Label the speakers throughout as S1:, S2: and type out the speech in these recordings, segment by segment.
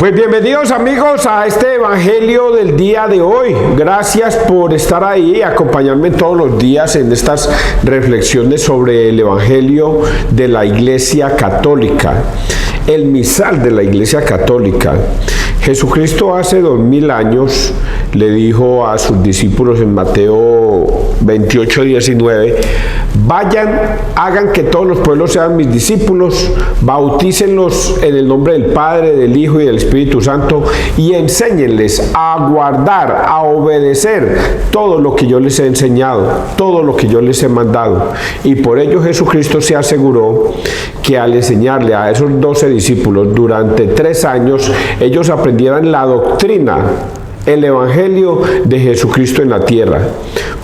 S1: Pues bienvenidos amigos a este evangelio del día de hoy. Gracias por estar ahí y acompañarme todos los días en estas reflexiones sobre el evangelio de la Iglesia Católica, el misal de la Iglesia Católica. Jesucristo hace 2000 años le dijo a sus discípulos en Mateo 28:19: vayan, hagan que todos los pueblos sean mis discípulos, bautícenlos en el nombre del Padre, del Hijo y del Espíritu Santo, y enséñenles a guardar, a obedecer todo lo que yo les he enseñado, todo lo que yo les he mandado. Y por ello Jesucristo se aseguró que al enseñarle a esos 12 discípulos durante 3 años, ellos aprendieran la doctrina, el evangelio de Jesucristo en la tierra.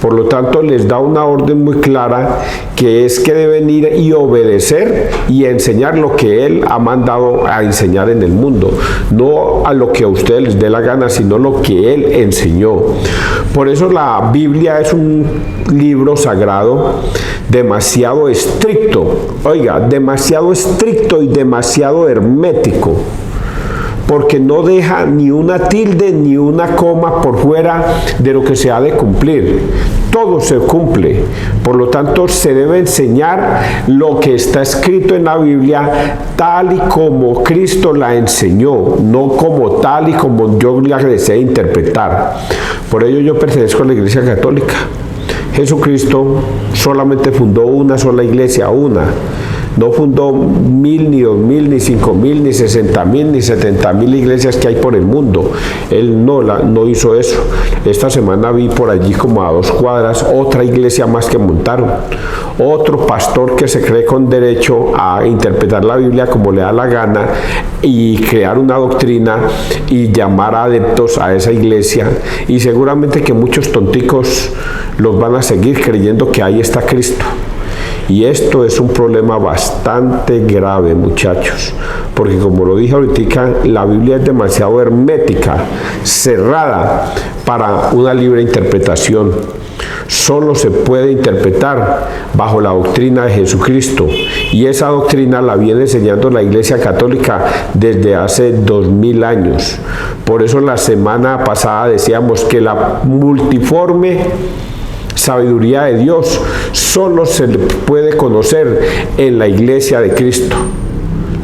S1: Por lo tanto, les da una orden muy clara, que es que deben ir y obedecer y enseñar lo que Él ha mandado a enseñar en el mundo. No a lo que a ustedes les dé la gana, sino lo que Él enseñó. Por eso la Biblia es un libro sagrado demasiado estricto. Oiga, demasiado estricto y demasiado hermético, porque no deja ni una tilde ni una coma por fuera de lo que se ha de cumplir. Todo se cumple. Por lo tanto, se debe enseñar lo que está escrito en la Biblia tal y como Cristo la enseñó, no como tal y como yo la deseo interpretar. Por ello yo pertenezco a la Iglesia Católica. Jesucristo solamente fundó una sola iglesia, una. No fundó 1000, ni 2000, ni 5000, ni 60.000, ni 70.000 iglesias que hay por el mundo. Él no hizo eso. Esta semana vi por allí, como a 2 cuadras, otra iglesia más que montaron. Otro pastor que se cree con derecho a interpretar la Biblia como le da la gana y crear una doctrina y llamar a adeptos a esa iglesia. Y seguramente que muchos tonticos los van a seguir creyendo que ahí está Cristo. Y esto es un problema bastante grave, muchachos, porque como lo dije ahorita, la Biblia es demasiado hermética, cerrada para una libre interpretación. Solo se puede interpretar bajo la doctrina de Jesucristo, y esa doctrina la viene enseñando la Iglesia Católica desde hace 2000 años. Por eso la semana pasada decíamos que la multiforme sabiduría de Dios solo se puede conocer en la Iglesia de Cristo.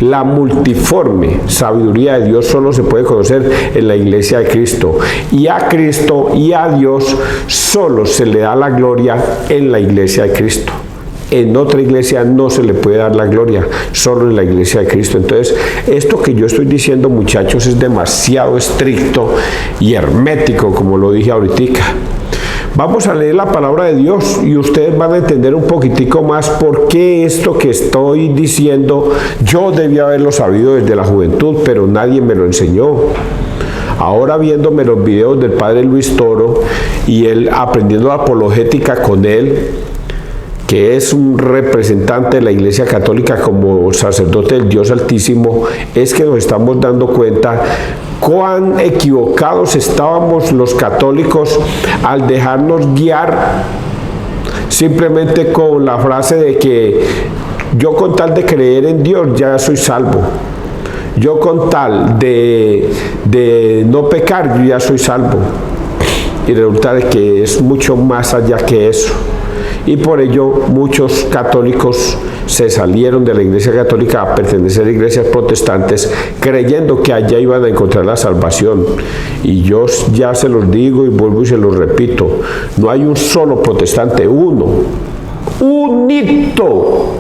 S1: La multiforme sabiduría de Dios solo se puede conocer en la Iglesia de Cristo. Y a Cristo y a Dios solo se le da la gloria en la Iglesia de Cristo. En otra iglesia no se le puede dar la gloria, solo en la Iglesia de Cristo. Entonces, esto que yo estoy diciendo, muchachos, es demasiado estricto y hermético, como lo dije ahorita. Vamos a leer la palabra de Dios y ustedes van a entender un poquitico más por qué esto que estoy diciendo yo debía haberlo sabido desde la juventud, pero nadie me lo enseñó. Ahora, viéndome los videos del padre Luis Toro y él aprendiendo apologética con él, que es un representante de la Iglesia Católica como sacerdote del Dios Altísimo, es que nos estamos dando cuenta cuán equivocados estábamos los católicos al dejarnos guiar simplemente con la frase de que yo, con tal de creer en Dios, ya soy salvo. Yo, con tal de no pecar, yo ya soy salvo. Y resulta de que es mucho más allá que eso. Y por ello muchos católicos se salieron de la Iglesia Católica a pertenecer a iglesias protestantes, creyendo que allá iban a encontrar la salvación. Y yo ya se los digo y vuelvo y se los repito: no hay un solo protestante, unito,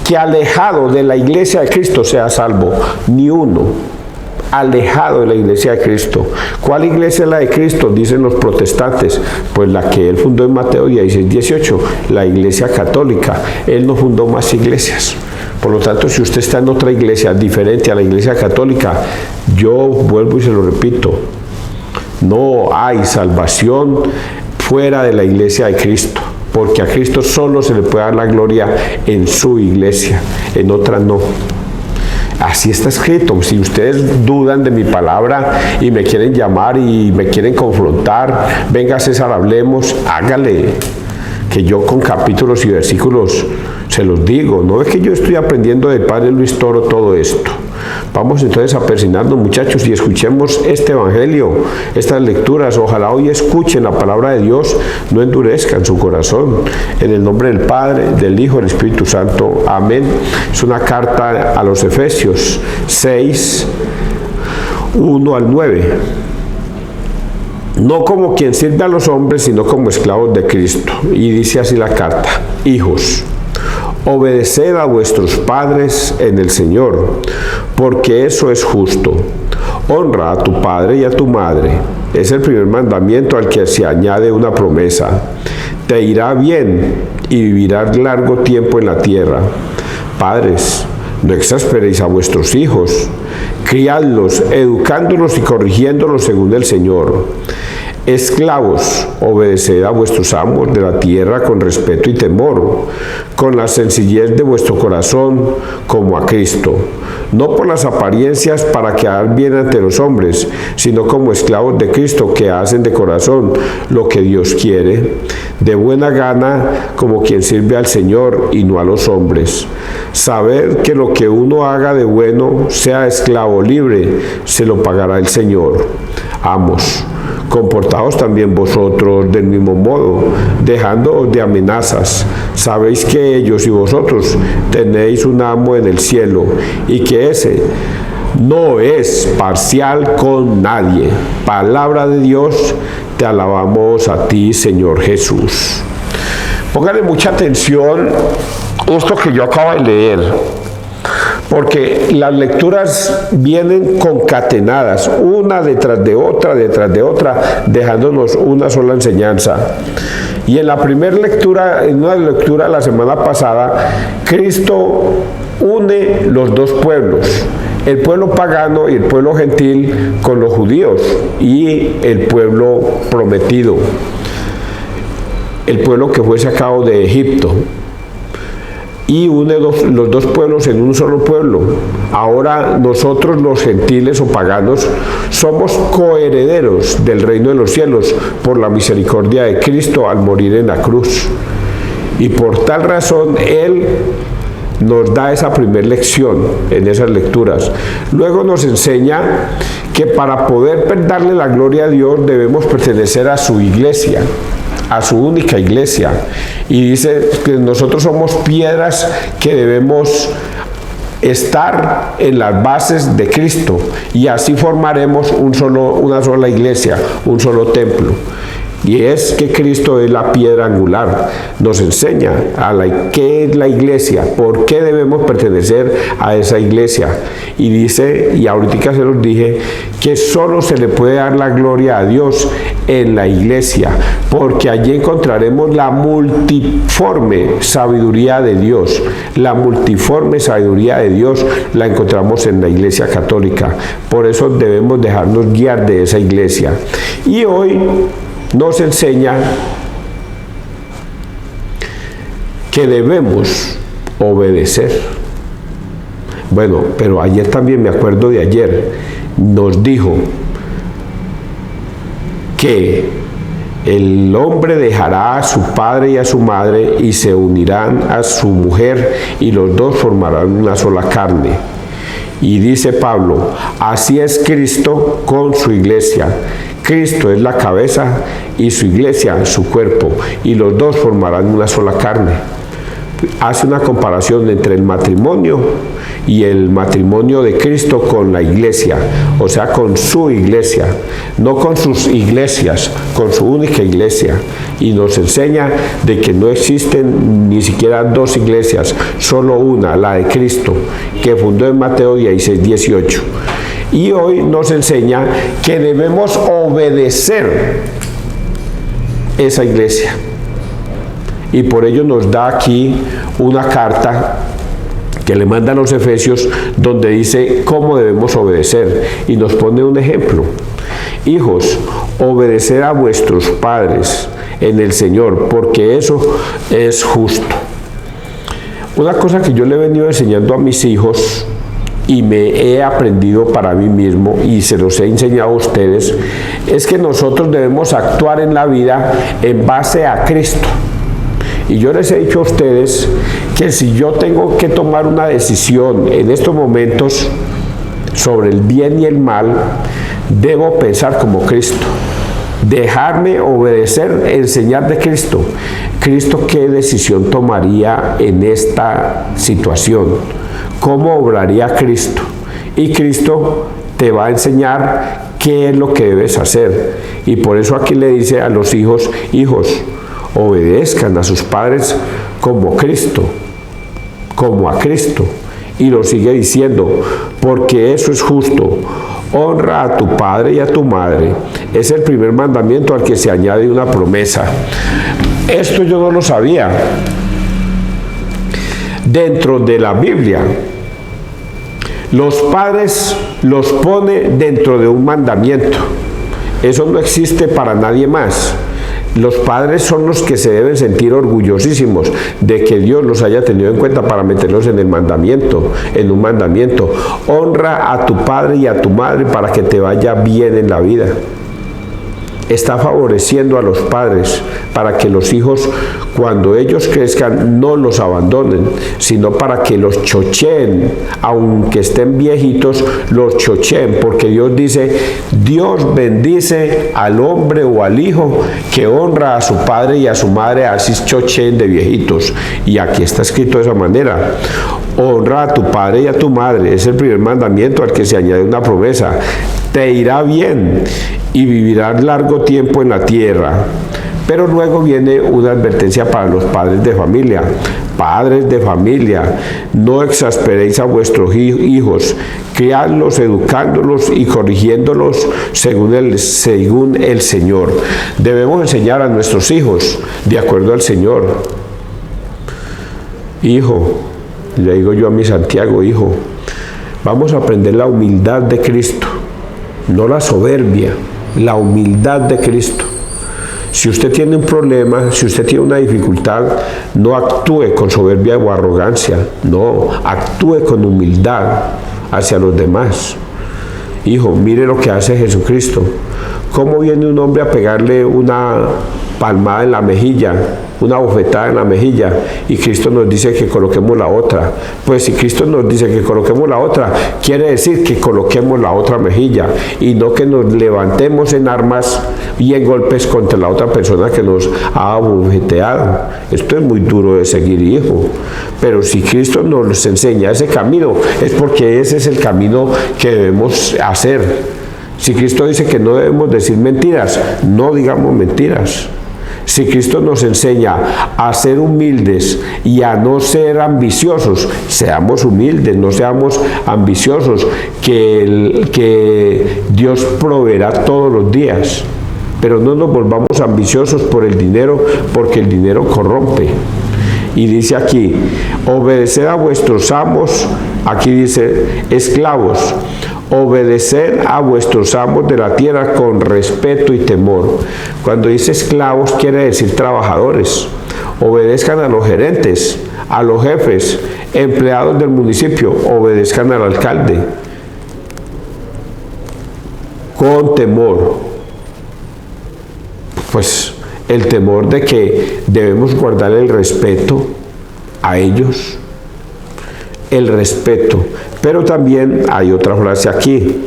S1: que alejado de la Iglesia de Cristo sea salvo. Ni uno. Alejado de la Iglesia de Cristo. ¿Cuál iglesia es la de Cristo? Dicen los protestantes. Pues la que él fundó en Mateo 16:18, la Iglesia Católica. Él no fundó más iglesias. Por lo tanto, si usted está en otra iglesia diferente a la Iglesia Católica, yo vuelvo y se lo repito: no hay salvación fuera de la Iglesia de Cristo, porque a Cristo solo se le puede dar la gloria en su iglesia, en otra no. Así está escrito. Si ustedes dudan de mi palabra y me quieren llamar y me quieren confrontar, venga César, hablemos, hágale, que yo con capítulos y versículos se los digo. No es que yo estoy aprendiendo del padre Luis Toro todo esto. Vamos entonces a persignarnos, muchachos, y escuchemos este evangelio, estas lecturas. Ojalá hoy escuchen la palabra de Dios, no endurezcan su corazón. En el nombre del Padre, del Hijo, del Espíritu Santo. Amén. Es una carta a los Efesios 6, 1 al 9. No como quien sirve a los hombres, sino como esclavos de Cristo. Y dice así la carta: hijos, obedeced a vuestros padres en el Señor, porque eso es justo. Honra a tu padre y a tu madre. Es el primer mandamiento al que se añade una promesa. Te irá bien y vivirás largo tiempo en la tierra. Padres, no exasperéis a vuestros hijos. Criadlos, educándolos y corrigiéndolos según el Señor. Esclavos, obedeced a vuestros amos de la tierra con respeto y temor, con la sencillez de vuestro corazón, como a Cristo, no por las apariencias para quedar bien ante los hombres, sino como esclavos de Cristo que hacen de corazón lo que Dios quiere, de buena gana, como quien sirve al Señor y no a los hombres. Sabed que lo que uno haga de bueno, sea esclavo o libre, se lo pagará el Señor. Amos, comportaos también vosotros del mismo modo, dejándoos de amenazas. Sabéis que ellos y vosotros tenéis un amo en el cielo, y que ese no es parcial con nadie. Palabra de Dios, te alabamos a ti, Señor Jesús. Pónganle mucha atención esto que yo acabo de leer, porque las lecturas vienen concatenadas, una detrás de otra, dejándonos una sola enseñanza. Y en la primera lectura, en una lectura la semana pasada, Cristo une los dos pueblos, el pueblo pagano y el pueblo gentil, con los judíos y el pueblo prometido, el pueblo que fue sacado de Egipto. Y une los dos pueblos en un solo pueblo. Ahora nosotros, los gentiles o paganos, somos coherederos del reino de los cielos por la misericordia de Cristo al morir en la cruz. Y por tal razón Él nos da esa primera lección en esas lecturas. Luego nos enseña que para poder darle la gloria a Dios debemos pertenecer a su iglesia, a su única iglesia, y dice que nosotros somos piedras que debemos estar en las bases de Cristo, y así formaremos una sola iglesia, un solo templo. Y es que Cristo es la piedra angular. Nos enseña qué es la iglesia, por qué debemos pertenecer a esa iglesia. Y dice, y ahorita se los dije, que solo se le puede dar la gloria a Dios en la iglesia, porque allí encontraremos la multiforme sabiduría de Dios. La multiforme sabiduría de Dios la encontramos en la iglesia católica. Por eso debemos dejarnos guiar de esa iglesia. Y hoy nos enseña que debemos obedecer. Bueno, pero ayer también, me acuerdo de ayer, nos dijo que el hombre dejará a su padre y a su madre y se unirán a su mujer, y los dos formarán una sola carne. Y dice Pablo, así es Cristo con su iglesia. Cristo es la cabeza y su iglesia su cuerpo, y los dos formarán una sola carne. Hace una comparación entre el matrimonio y el matrimonio de Cristo con la iglesia, o sea, con su iglesia, no con sus iglesias, con su única iglesia. Y nos enseña de que no existen ni siquiera dos iglesias, solo una, la de Cristo, que fundó en Mateo 16, 18. Y hoy nos enseña que debemos obedecer esa iglesia. Y por ello nos da aquí una carta que le manda a los Efesios, donde dice cómo debemos obedecer, y nos pone un ejemplo. Hijos, obedeced a vuestros padres en el Señor, porque eso es justo. Una cosa que yo le he venido enseñando a mis hijos, y me he aprendido para mí mismo, y se los he enseñado a ustedes, es que nosotros debemos actuar en la vida en base a Cristo. Y yo les he dicho a ustedes que si yo tengo que tomar una decisión en estos momentos, sobre el bien y el mal, debo pensar como Cristo. Dejarme obedecer, enseñar de Cristo. Cristo, ¿qué decisión tomaría en esta situación? ¿Cómo obraría Cristo? Y Cristo te va a enseñar qué es lo que debes hacer. Y por eso aquí le dice a los hijos, hijos, obedezcan a sus padres como Cristo, como a Cristo. Y lo sigue diciendo, porque eso es justo. Honra a tu padre y a tu madre. Es el primer mandamiento al que se añade una promesa. Esto yo no lo sabía. Dentro de la Biblia, los padres los pone dentro de un mandamiento. Eso no existe para nadie más. Los padres son los que se deben sentir orgullosísimos de que Dios los haya tenido en cuenta para meterlos en el mandamiento, en un mandamiento. Honra a tu padre y a tu madre para que te vaya bien en la vida. Está favoreciendo a los padres para que los hijos, cuando ellos crezcan, no los abandonen, sino para que los chocheen, aunque estén viejitos, los chocheen, porque Dios dice, Dios bendice al hombre o al hijo que honra a su padre y a su madre, así chocheen de viejitos. Y aquí está escrito de esa manera. Honra a tu padre y a tu madre, es el primer mandamiento al que se añade una promesa. Te irá bien y vivirás largo tiempo en la tierra. Pero luego viene una advertencia para los padres de familia. Padres de familia, no exasperéis a vuestros hijos, criadlos, educándolos y corrigiéndolos según el Señor. Debemos enseñar a nuestros hijos de acuerdo al Señor. Hijo, le digo yo a mi Santiago, hijo, vamos a aprender la humildad de Cristo, no la soberbia, la humildad de Cristo. Si usted tiene un problema, si usted tiene una dificultad, no actúe con soberbia o arrogancia, no, actúe con humildad hacia los demás. Hijo, mire lo que hace Jesucristo. ¿Cómo viene un hombre a pegarle una palmada en la mejilla, una bofetada en la mejilla, y Cristo nos dice que coloquemos la otra? Pues si Cristo nos dice que coloquemos la otra, quiere decir que coloquemos la otra mejilla y no que nos levantemos en armas y en golpes contra la otra persona que nos ha bofeteado. Esto es muy duro de seguir, hijo, pero si Cristo nos enseña ese camino, es porque ese es el camino que debemos hacer. Si Cristo dice que no debemos decir mentiras, no digamos mentiras. Si Cristo nos enseña a ser humildes y a no ser ambiciosos, seamos humildes, no seamos ambiciosos, que Dios proveerá todos los días. Pero no nos volvamos ambiciosos por el dinero, porque el dinero corrompe. Y dice aquí, obedeced a vuestros amos, aquí dice, esclavos, obedeced a vuestros amos de la tierra con respeto y temor. Cuando dice esclavos quiere decir trabajadores. Obedezcan a los gerentes, a los jefes, empleados del municipio, obedezcan al alcalde con temor. Pues el temor de que debemos guardar el respeto a ellos, el respeto. Pero también hay otra frase aquí,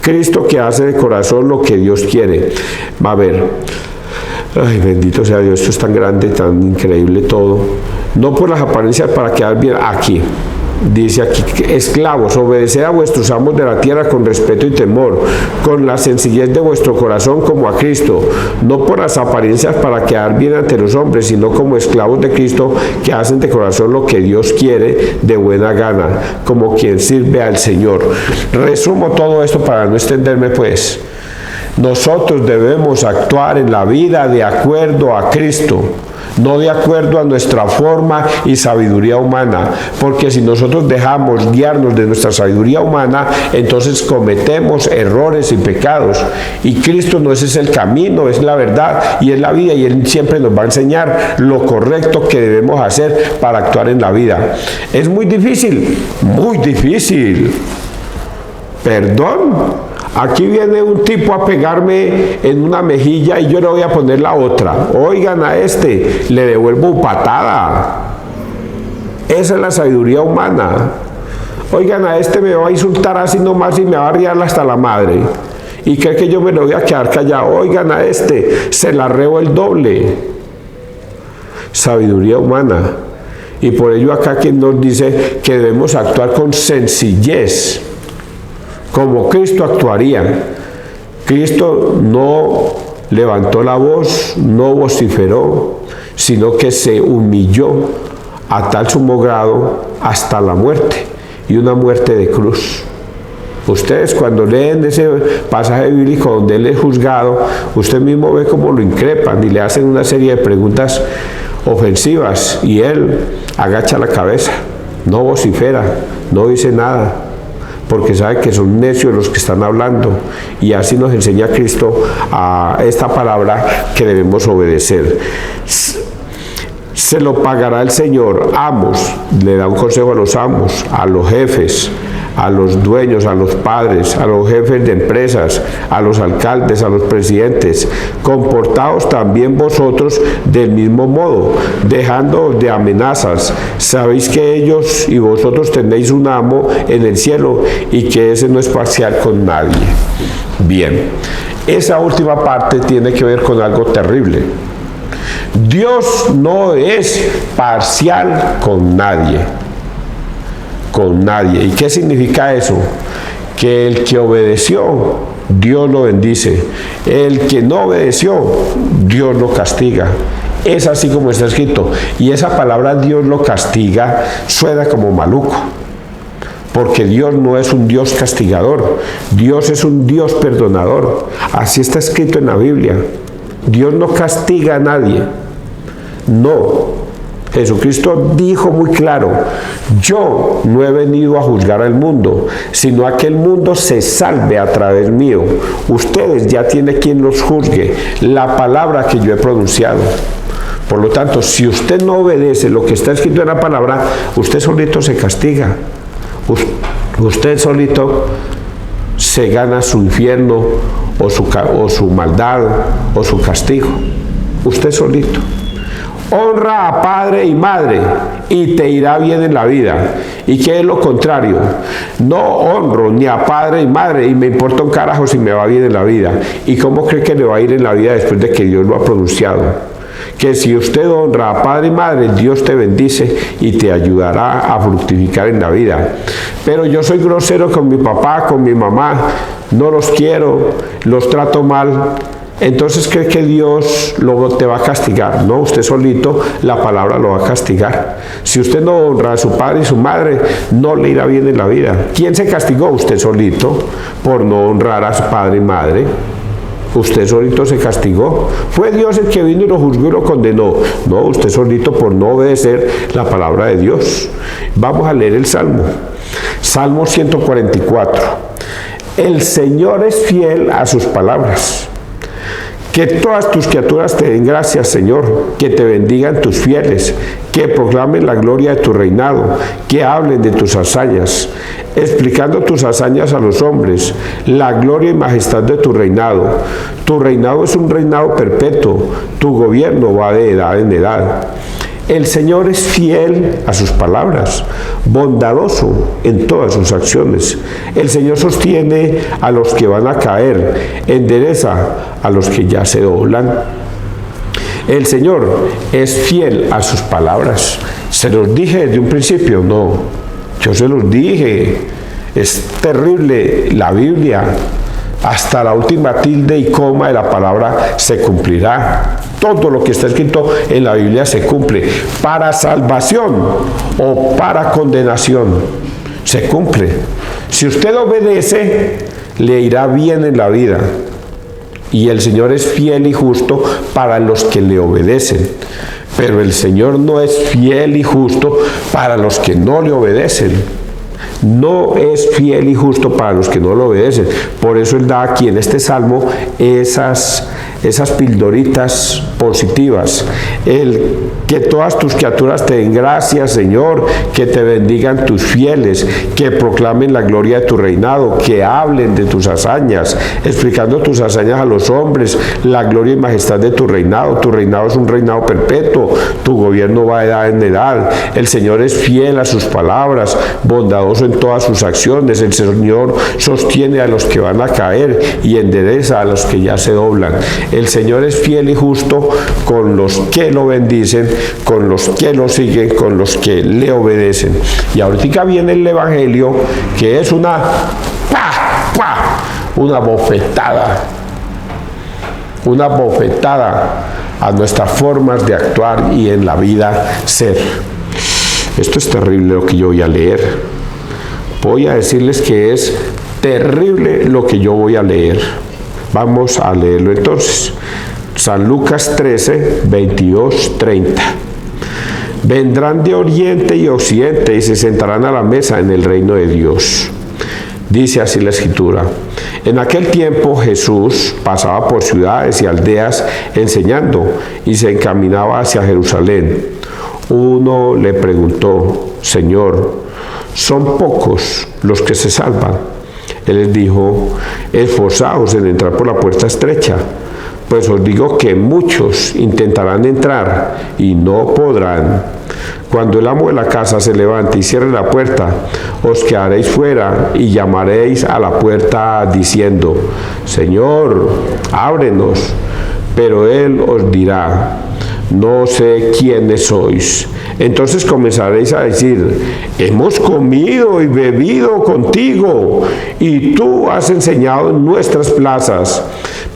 S1: Cristo que hace de corazón lo que Dios quiere. Va a ver, ay, bendito sea Dios, esto es tan grande, tan increíble todo. No por las apariencias para quedar bien. Aquí dice aquí, esclavos, obedeced a vuestros amos de la tierra con respeto y temor, con la sencillez de vuestro corazón como a Cristo, no por las apariencias para quedar bien ante los hombres, sino como esclavos de Cristo que hacen de corazón lo que Dios quiere de buena gana, como quien sirve al Señor. Resumo todo esto para no extenderme pues. Nosotros debemos actuar en la vida de acuerdo a Cristo, no de acuerdo a nuestra forma y sabiduría humana, porque si nosotros dejamos guiarnos de nuestra sabiduría humana, entonces cometemos errores y pecados, y Cristo no ese es el camino, es la verdad y es la vida, y Él siempre nos va a enseñar lo correcto que debemos hacer para actuar en la vida. Es muy difícil, perdón. Aquí viene un tipo a pegarme en una mejilla y yo le voy a poner la otra. Oigan a este, le devuelvo patada. Esa es la sabiduría humana. Oigan, a este me va a insultar así nomás y me va a arriar hasta la madre. Y cree que yo me lo voy a quedar callado. Oigan, a este se la arreo el doble. Sabiduría humana. Y por ello acá quien nos dice que debemos actuar con sencillez, como Cristo actuaría. Cristo no levantó la voz, no vociferó, sino que se humilló a tal sumo grado hasta la muerte, y una muerte de cruz. Ustedes cuando leen ese pasaje bíblico donde él es juzgado, usted mismo ve cómo lo increpan y le hacen una serie de preguntas ofensivas, y él agacha la cabeza, no vocifera, no dice nada, porque sabe que son necios los que están hablando. Y así nos enseña Cristo a esta palabra que debemos obedecer. Se lo pagará el Señor. Amos, le da un consejo a los amos, a los jefes, a los dueños, a los padres, a los jefes de empresas, a los alcaldes, a los presidentes. Comportaos también vosotros del mismo modo, dejándoos de amenazas. Sabéis que ellos y vosotros tenéis un amo en el cielo, y que ese no es parcial con nadie. Bien, esa última parte tiene que ver con algo terrible. Dios no es parcial con nadie. Con nadie. ¿Y qué significa eso? Que el que obedeció, Dios lo bendice. El que no obedeció, Dios lo castiga. Es así como está escrito. Y esa palabra Dios lo castiga suena como maluco, porque Dios no es un Dios castigador. Dios es un Dios perdonador. Así está escrito en la Biblia. Dios no castiga a nadie. No. Jesucristo dijo muy claro: yo no he venido a juzgar al mundo, sino a que el mundo se salve a través mío. Ustedes ya tienen quien los juzgue, la palabra que yo he pronunciado. Por lo tanto, si usted no obedece lo que está escrito en la palabra, usted solito se castiga. Usted solito se gana su infierno, o su maldad, o su castigo. Usted solito. Honra a padre y madre y te irá bien en la vida. ¿Y qué es lo contrario? No honro ni a padre y madre y me importa un carajo si me va bien en la vida. ¿Y cómo cree que le va a ir en la vida después de que Dios lo ha pronunciado? Que si usted honra a padre y madre, Dios te bendice y te ayudará a fructificar en la vida. Pero yo soy grosero con mi papá, con mi mamá, no los quiero, los trato mal. Entonces cree que Dios luego te va a castigar. No, usted solito, la palabra lo va a castigar. Si usted no honra a su padre y su madre, no le irá bien en la vida. ¿Quién se castigó? Usted solito, por no honrar a su padre y madre. Usted solito se castigó. Fue Dios el que vino y lo juzgó y lo condenó. No, usted solito por no obedecer la palabra de Dios. Vamos a leer el Salmo. Salmo 144. El Señor es fiel a sus palabras. Que todas tus criaturas te den gracias, Señor, que te bendigan tus fieles, que proclamen la gloria de tu reinado, que hablen de tus hazañas, explicando tus hazañas a los hombres, la gloria y majestad de tu reinado. Tu reinado es un reinado perpetuo, tu gobierno va de edad en edad. El Señor es fiel a sus palabras, bondadoso en todas sus acciones. El Señor sostiene a los que van a caer, endereza a los que ya se doblan. El Señor es fiel a sus palabras. ¿Se los dije desde un principio? No, yo se los dije. Es terrible la Biblia. Hasta la última tilde y coma de la palabra se cumplirá. Todo lo que está escrito en la Biblia se cumple. Para salvación o para condenación. Se cumple. Si usted obedece, le irá bien en la vida. Y el Señor es fiel y justo para los que le obedecen. Pero el Señor no es fiel y justo para los que no le obedecen. No es fiel y justo para los que no lo obedecen. Por eso Él da aquí en este salmo esas esas pildoritas positivas. Que todas tus criaturas te den gracias, Señor, que te bendigan tus fieles, que proclamen la gloria de tu reinado, que hablen de tus hazañas, explicando tus hazañas a los hombres, la gloria y majestad de tu reinado. Tu reinado es un reinado perpetuo, tu gobierno va de edad en edad. El Señor es fiel a sus palabras, bondadoso en todas sus acciones. El Señor sostiene a los que van a caer y endereza a los que ya se doblan. El Señor es fiel y justo con los que lo bendicen, con los que lo siguen, con los que le obedecen. Y ahorita viene el Evangelio, que es una bofetada a nuestras formas de actuar y en la vida ser. Esto es terrible lo que yo voy a leer. Voy a decirles que es terrible lo que yo voy a leer. Vamos a leerlo entonces. San Lucas 13, 22, 30. Vendrán de oriente y occidente y se sentarán a la mesa en el reino de Dios. Dice así la Escritura. En aquel tiempo Jesús pasaba por ciudades y aldeas enseñando y se encaminaba hacia Jerusalén. Uno le preguntó: Señor, ¿son pocos los que se salvan? Él les dijo: esforzaos en entrar por la puerta estrecha, pues os digo que muchos intentarán entrar y no podrán. Cuando el amo de la casa se levante y cierre la puerta, os quedaréis fuera y llamaréis a la puerta diciendo: Señor, ábrenos. Pero él os dirá: no sé quiénes sois. Entonces comenzaréis a decir: hemos comido y bebido contigo, y tú has enseñado en nuestras plazas.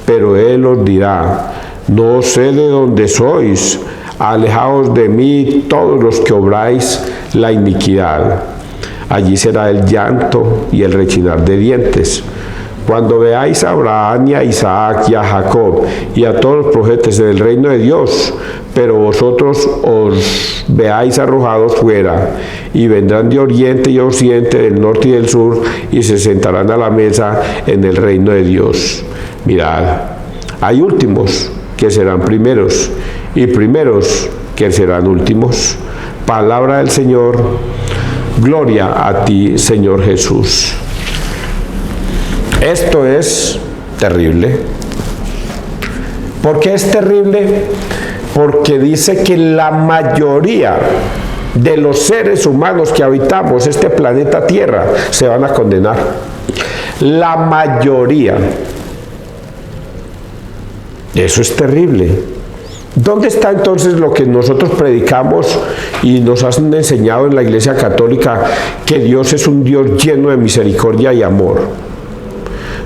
S1: Pero él os dirá: no sé de dónde sois, alejaos de mí todos los que obráis la iniquidad. Allí será el llanto y el rechinar de dientes. Cuando veáis a Abraham y a Isaac y a Jacob y a todos los profetas del reino de Dios, pero vosotros os veáis arrojados fuera, y vendrán de oriente y occidente, del norte y del sur, y se sentarán a la mesa en el reino de Dios. Mirad, hay últimos que serán primeros, y primeros que serán últimos. Palabra del Señor. Gloria a ti, Señor Jesús. Esto es terrible. ¿Por qué es terrible? Porque dice que la mayoría de los seres humanos que habitamos este planeta Tierra se van a condenar. La mayoría. Eso es terrible. ¿Dónde está entonces lo que nosotros predicamos y nos han enseñado en la Iglesia Católica, que Dios es un Dios lleno de misericordia y amor?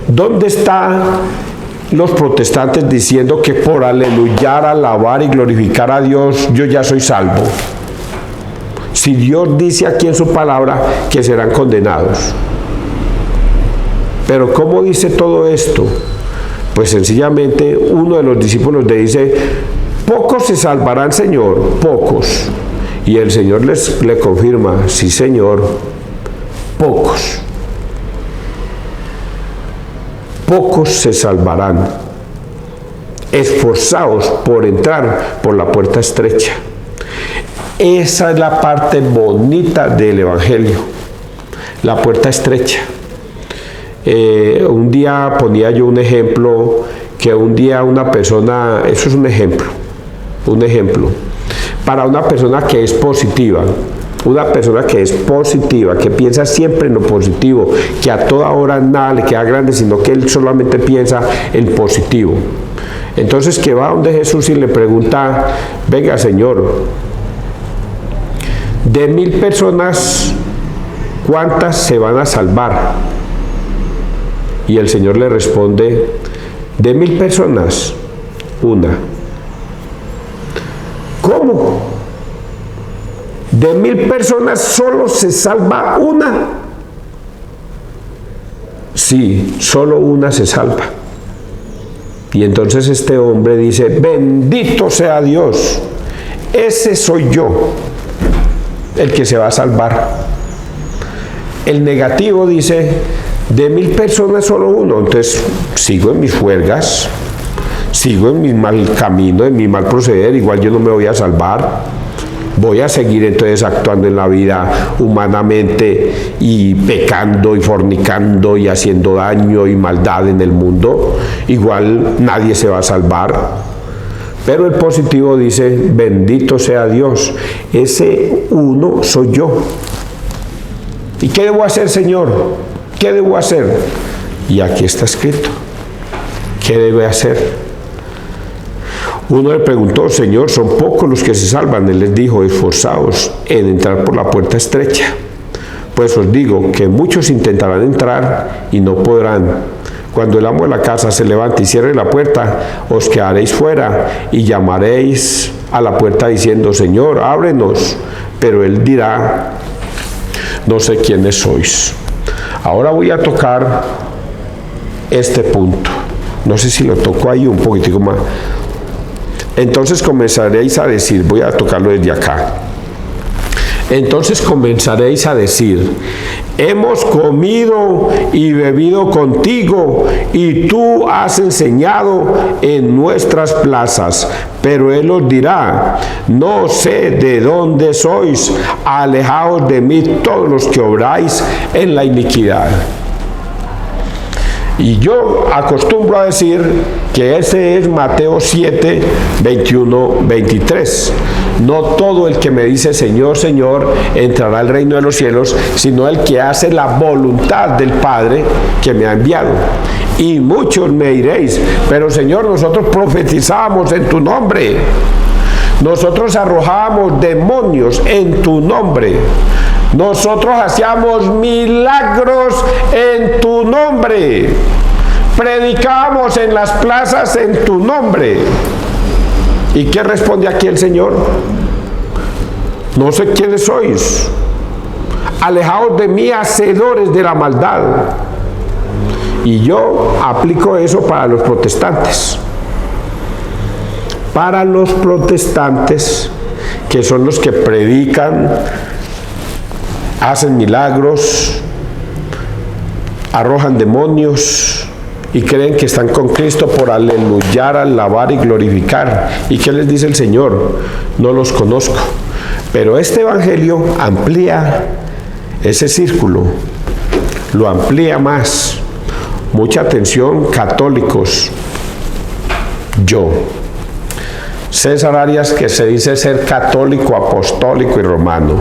S1: ¿Dónde están los protestantes diciendo que por aleluyar, alabar y glorificar a Dios yo ya soy salvo? Si Dios dice aquí en su palabra que serán condenados. Pero ¿cómo dice todo esto? Pues sencillamente uno de los discípulos le dice: pocos se salvarán, Señor, pocos. Y el Señor le confirma: sí, Señor, pocos. Pocos se salvarán. Esforzaos por entrar por la puerta estrecha. Esa es la parte bonita del Evangelio, la puerta estrecha. Un día ponía yo un ejemplo, que un día una persona, eso es un ejemplo, para una persona que es positiva, que piensa siempre en lo positivo, que a toda hora nada le queda grande, sino que él solamente piensa en positivo. Entonces, que va donde Jesús y le pregunta: venga, Señor, de 1000 personas, ¿cuántas se van a salvar? Y el Señor le responde: de 1000 personas, una. ¿Cómo? ¿De 1000 personas solo se salva una? Sí, solo una se salva. Y entonces este hombre dice: bendito sea Dios, ese soy yo, el que se va a salvar. El negativo dice: de 1000 personas solo uno. Entonces sigo en mis juergas, sigo en mi mal camino, en mi mal proceder, igual yo no me voy a salvar. Voy a seguir entonces actuando en la vida humanamente y pecando y fornicando y haciendo daño y maldad en el mundo. Igual nadie se va a salvar. Pero el positivo dice, bendito sea Dios, ese uno soy yo. ¿Y qué debo hacer, Señor? ¿Qué debo hacer? Y aquí está escrito. ¿Qué debe hacer? Uno le preguntó, Señor, son pocos los que se salvan. Él les dijo, esforzaos en entrar por la puerta estrecha. Pues os digo que muchos intentarán entrar y no podrán. Cuando el amo de la casa se levante y cierre la puerta, os quedaréis fuera y llamaréis a la puerta diciendo, Señor, ábrenos. Pero él dirá, no sé quiénes sois. Ahora voy a tocar este punto. No sé si lo toco ahí un poquitico más. Entonces comenzaréis a decir, voy a tocarlo desde acá. Entonces comenzaréis a decir, hemos comido y bebido contigo y tú has enseñado en nuestras plazas. Pero él os dirá, no sé de dónde sois, alejaos de mí todos los que obráis en la iniquidad. Y yo acostumbro a decir que ese es Mateo 7, 21, 23. No todo el que me dice Señor, Señor, entrará al reino de los cielos, sino el que hace la voluntad del Padre que me ha enviado. Y muchos me diréis, pero Señor, nosotros profetizamos en tu nombre. Nosotros arrojábamos demonios en tu nombre. Nosotros hacíamos milagros en tu nombre. Predicábamos en las plazas en tu nombre. ¿Y qué responde aquí el Señor? No sé quiénes sois. Alejaos de mí, hacedores de la maldad. Y yo aplico eso para los protestantes. Para los protestantes, que son los que predican, hacen milagros, arrojan demonios y creen que están con Cristo por aleluyar, alabar y glorificar. ¿Y qué les dice el Señor? No los conozco. Pero este evangelio amplía ese círculo, lo amplía más. Mucha atención, católicos. Yo, César Arias, que se dice ser católico, apostólico y romano.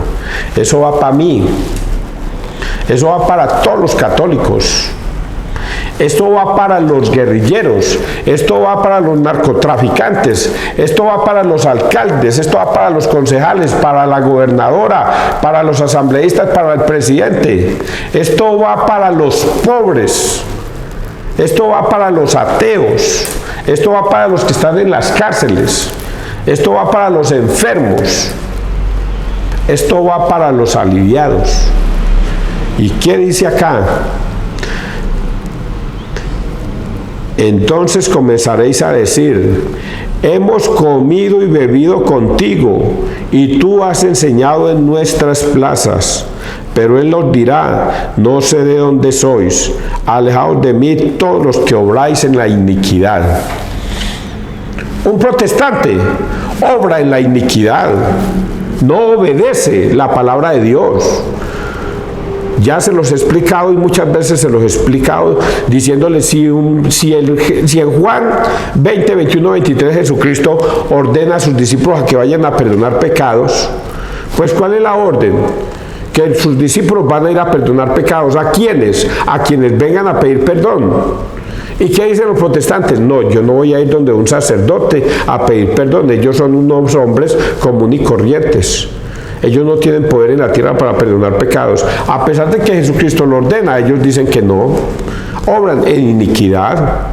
S1: Eso va para mí. Eso va para todos los católicos. Esto va para los guerrilleros. Esto va para los narcotraficantes. Esto va para los alcaldes. Esto va para los concejales, para la gobernadora, para los asambleístas, para el presidente. Esto va para los pobres. Esto va para los ateos. Esto va para los que están en las cárceles. Esto va para los enfermos. Esto va para los aliviados. ¿Y qué dice acá? Entonces comenzaréis a decir, hemos comido y bebido contigo, y tú has enseñado en nuestras plazas. Pero él os dirá, no sé de dónde sois, alejaos de mí todos los que obráis en la iniquidad. Un protestante obra en la iniquidad, no obedece la palabra de Dios. Ya se los he explicado y muchas veces se los he explicado diciéndoles si en Juan 20, 21, 23 Jesucristo ordena a sus discípulos a que vayan a perdonar pecados, pues ¿cuál es la orden? Que sus discípulos van a ir a perdonar pecados. ¿A quiénes? A quienes vengan a pedir perdón. ¿Y qué dicen los protestantes? No, yo no voy a ir donde un sacerdote a pedir perdón. Ellos son unos hombres comunes y corrientes. Ellos no tienen poder en la tierra para perdonar pecados. A pesar de que Jesucristo lo ordena, ellos dicen que no. Obran en iniquidad.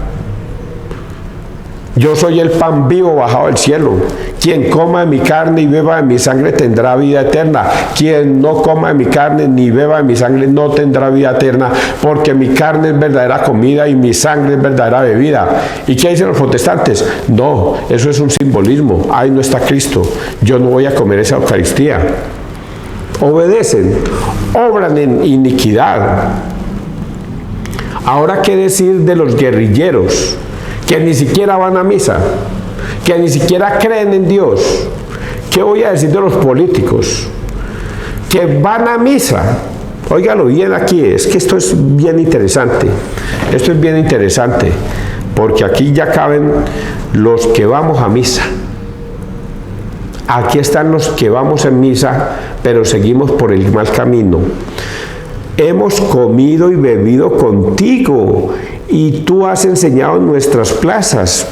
S1: Yo soy el pan vivo bajado del cielo. Quien coma de mi carne y beba de mi sangre tendrá vida eterna. Quien no coma de mi carne ni beba de mi sangre no tendrá vida eterna, porque mi carne es verdadera comida y mi sangre es verdadera bebida. ¿Y qué dicen los protestantes? No, eso es un simbolismo. Ahí no está Cristo. Yo no voy a comer esa Eucaristía. Obedecen, obran en iniquidad. Ahora, ¿qué decir de los guerrilleros que ni siquiera van a misa, que ni siquiera creen en Dios. ¿Qué voy a decir de los políticos? Que van a misa. Óigalo bien aquí, es que esto es bien interesante. Esto es bien interesante, porque aquí ya caben los que vamos a misa. Aquí están los que vamos en misa, pero seguimos por el mal camino. Hemos comido y bebido contigo, y tú has enseñado en nuestras plazas.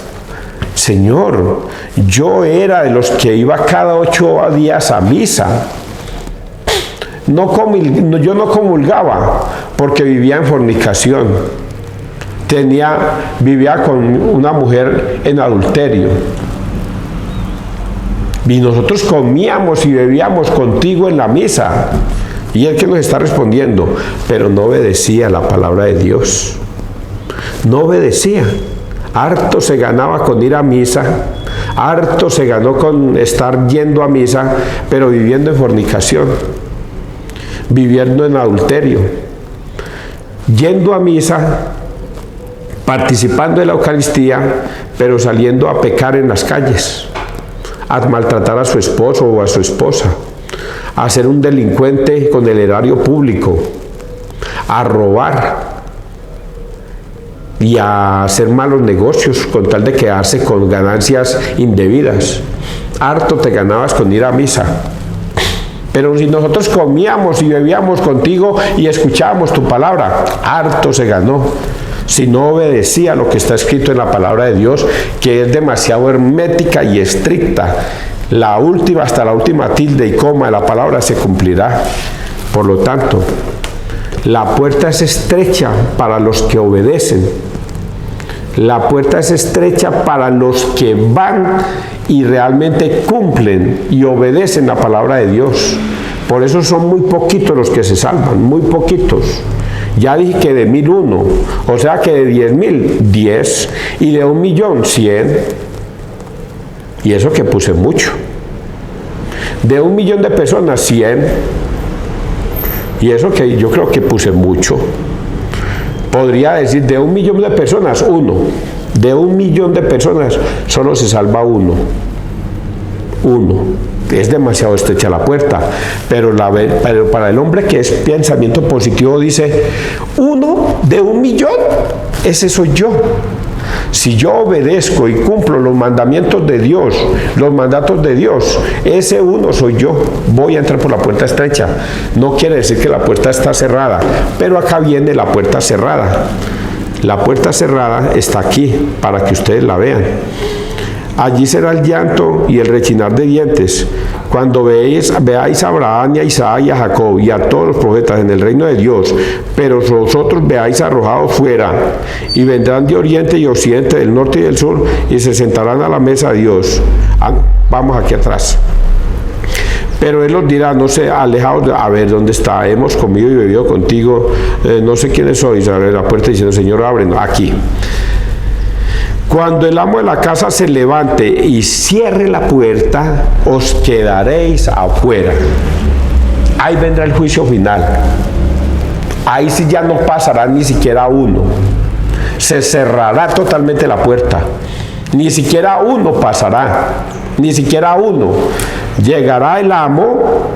S1: Señor, yo era de los que iba cada 8 días a misa. Yo no comulgaba porque vivía en fornicación. Vivía con una mujer en adulterio. Y nosotros comíamos y bebíamos contigo en la misa. Y él que nos está respondiendo, pero no obedecía la palabra de Dios. No obedecía. Harto se ganaba con ir a misa, harto se ganó con estar yendo a misa, pero viviendo en fornicación, viviendo en adulterio, yendo a misa, participando de la Eucaristía, pero saliendo a pecar en las calles, a maltratar a su esposo o a su esposa, a ser un delincuente con el erario público, a robar y a hacer malos negocios con tal de quedarse con ganancias indebidas. Harto te ganabas con ir a misa. Pero si nosotros comíamos y bebíamos contigo y escuchábamos tu palabra, harto se ganó. Si no obedecía lo que está escrito en la palabra de Dios, que es demasiado hermética y estricta. Hasta la última tilde y coma de la palabra se cumplirá. Por lo tanto, la puerta es estrecha para los que obedecen. La puerta es estrecha para los que van y realmente cumplen y obedecen la palabra de Dios. Por eso son muy poquitos los que se salvan, muy poquitos. Ya dije que de 1001, o sea que de 10,000, 10, y de 1,000,000, 100. Y eso que puse mucho. De 1,000,000 de personas, 100. Y eso que yo creo que puse mucho. Podría decir de 1,000,000 de personas, 1. De 1,000,000 de personas, solo se salva 1. 1. Es demasiado estrecha la puerta. Pero para el hombre que es pensamiento positivo dice, 1 de 1,000,000, ese soy yo. Si yo obedezco y cumplo los mandamientos de Dios, los mandatos de Dios, ese 1 soy yo. Voy a entrar por la puerta estrecha. No quiere decir que la puerta está cerrada, pero acá viene la puerta cerrada. La puerta cerrada está aquí, para que ustedes la vean. Allí será el llanto y el rechinar de dientes, cuando veáis a Abraham y a Isaac y a Jacob y a todos los profetas en el reino de Dios, pero vosotros veáis arrojados fuera, y vendrán de oriente y occidente, del norte y del sur, y se sentarán a la mesa de Dios. Vamos aquí atrás. Pero él os dirá, no sé, alejaos, a ver dónde está, hemos comido y bebido contigo, no sé quiénes sois, abre la puerta diciendo, Señor, ábrenos, aquí. Cuando el amo de la casa se levante y cierre la puerta, os quedaréis afuera. Ahí vendrá el juicio final. Ahí sí ya no pasará ni siquiera 1. Se cerrará totalmente la puerta. Ni siquiera 1 pasará. Ni siquiera 1. Llegará el amo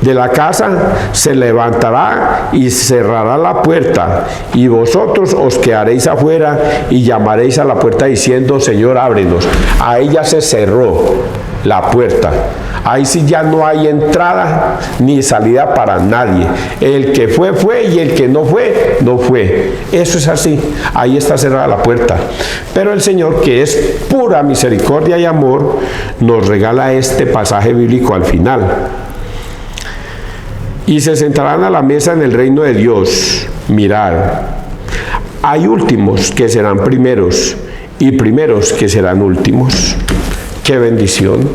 S1: de la casa, se levantará y cerrará la puerta, y vosotros os quedaréis afuera y llamaréis a la puerta diciendo, Señor, ábrenos. Ahí ya se cerró la puerta. Ahí sí ya no hay entrada ni salida para nadie. El que fue, fue, y el que no fue, no fue. Eso es así. Ahí está cerrada la puerta. Pero el Señor, que es pura misericordia y amor, nos regala este pasaje bíblico al final. Y se sentarán a la mesa en el reino de Dios. Mirad, hay últimos que serán primeros y primeros que serán últimos. ¡Qué bendición!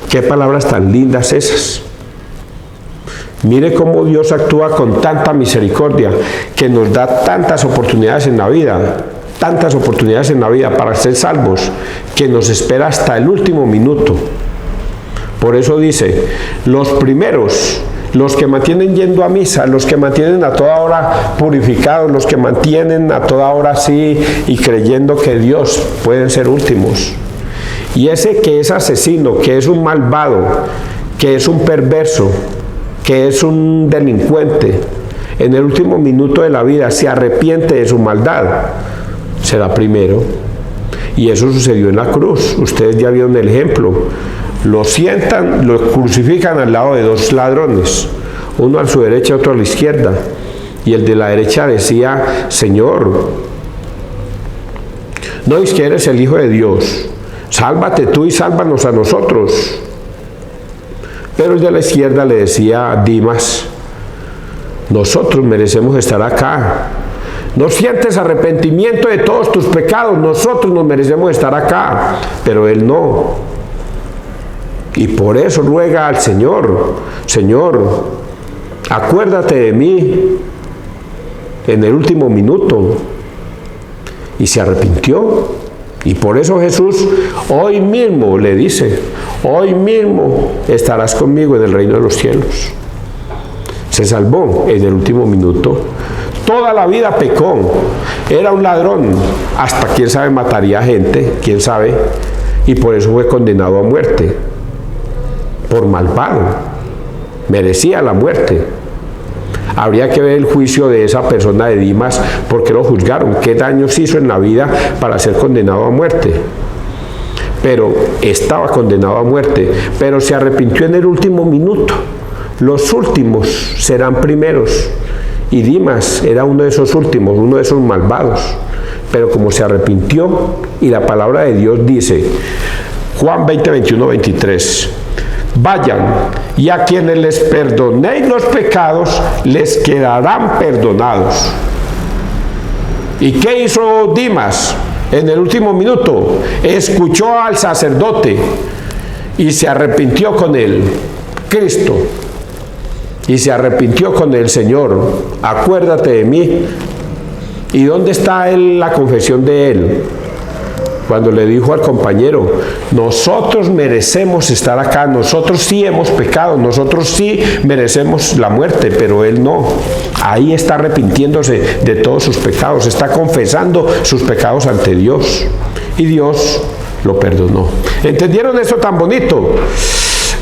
S1: ¡Qué palabras tan lindas esas! Mire cómo Dios actúa con tanta misericordia, que nos da tantas oportunidades en la vida, para ser salvos, que nos espera hasta el último minuto. Por eso dice, los primeros los que mantienen yendo a misa, los que mantienen a toda hora purificados, los que mantienen a toda hora así y creyendo que Dios pueden ser últimos. Y ese que es asesino, que es un malvado, que es un perverso, que es un delincuente, en el último minuto de la vida se arrepiente de su maldad, será primero. Y eso sucedió en la cruz. Ustedes ya vieron el ejemplo. Lo sientan, lo crucifican al lado de dos ladrones, uno a su derecha y otro a la izquierda. Y el de la derecha decía: Señor, no es que eres el Hijo de Dios, sálvate tú y sálvanos a nosotros. Pero el de la izquierda le decía: Dimas, nosotros merecemos estar acá. No sientes arrepentimiento de todos tus pecados, nosotros nos merecemos estar acá, pero él no. Y por eso ruega al Señor: Señor, acuérdate de mí en el último minuto. Y se arrepintió. Y por eso Jesús hoy mismo le dice: hoy mismo estarás conmigo en el reino de los cielos. Se salvó en el último minuto. Toda la vida pecó, era un ladrón, hasta quién sabe mataría gente, quién sabe, y por eso fue condenado a muerte, por malvado, merecía la muerte. Habría que ver el juicio de esa persona de Dimas, por qué lo juzgaron, qué daños hizo en la vida para ser condenado a muerte. Pero estaba condenado a muerte, pero se arrepintió en el último minuto. Los últimos serán primeros. Y Dimas era uno de esos últimos, uno de esos malvados. Pero como se arrepintió, y la palabra de Dios dice, Juan 20, 21, 23, vayan, y a quienes les perdonéis los pecados, les quedarán perdonados. ¿Y qué hizo Dimas en el último minuto? Escuchó al sacerdote y se arrepintió con él, Cristo. Y se arrepintió con el Señor: acuérdate de mí. ¿Y dónde está la confesión de él? Cuando le dijo al compañero: nosotros merecemos estar acá, nosotros sí hemos pecado, nosotros sí merecemos la muerte, pero él no. Ahí está arrepintiéndose de todos sus pecados, está confesando sus pecados ante Dios. Y Dios lo perdonó. ¿Entendieron eso tan bonito?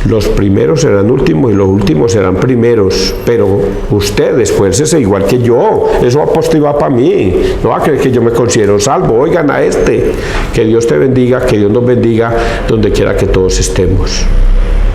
S1: Los primeros serán últimos y los últimos serán primeros. Pero usted esfuércese igual que yo. Eso apóstol va para mí. No va a creer que yo me considero salvo. Oigan a este. Que Dios te bendiga, que Dios nos bendiga donde quiera que todos estemos.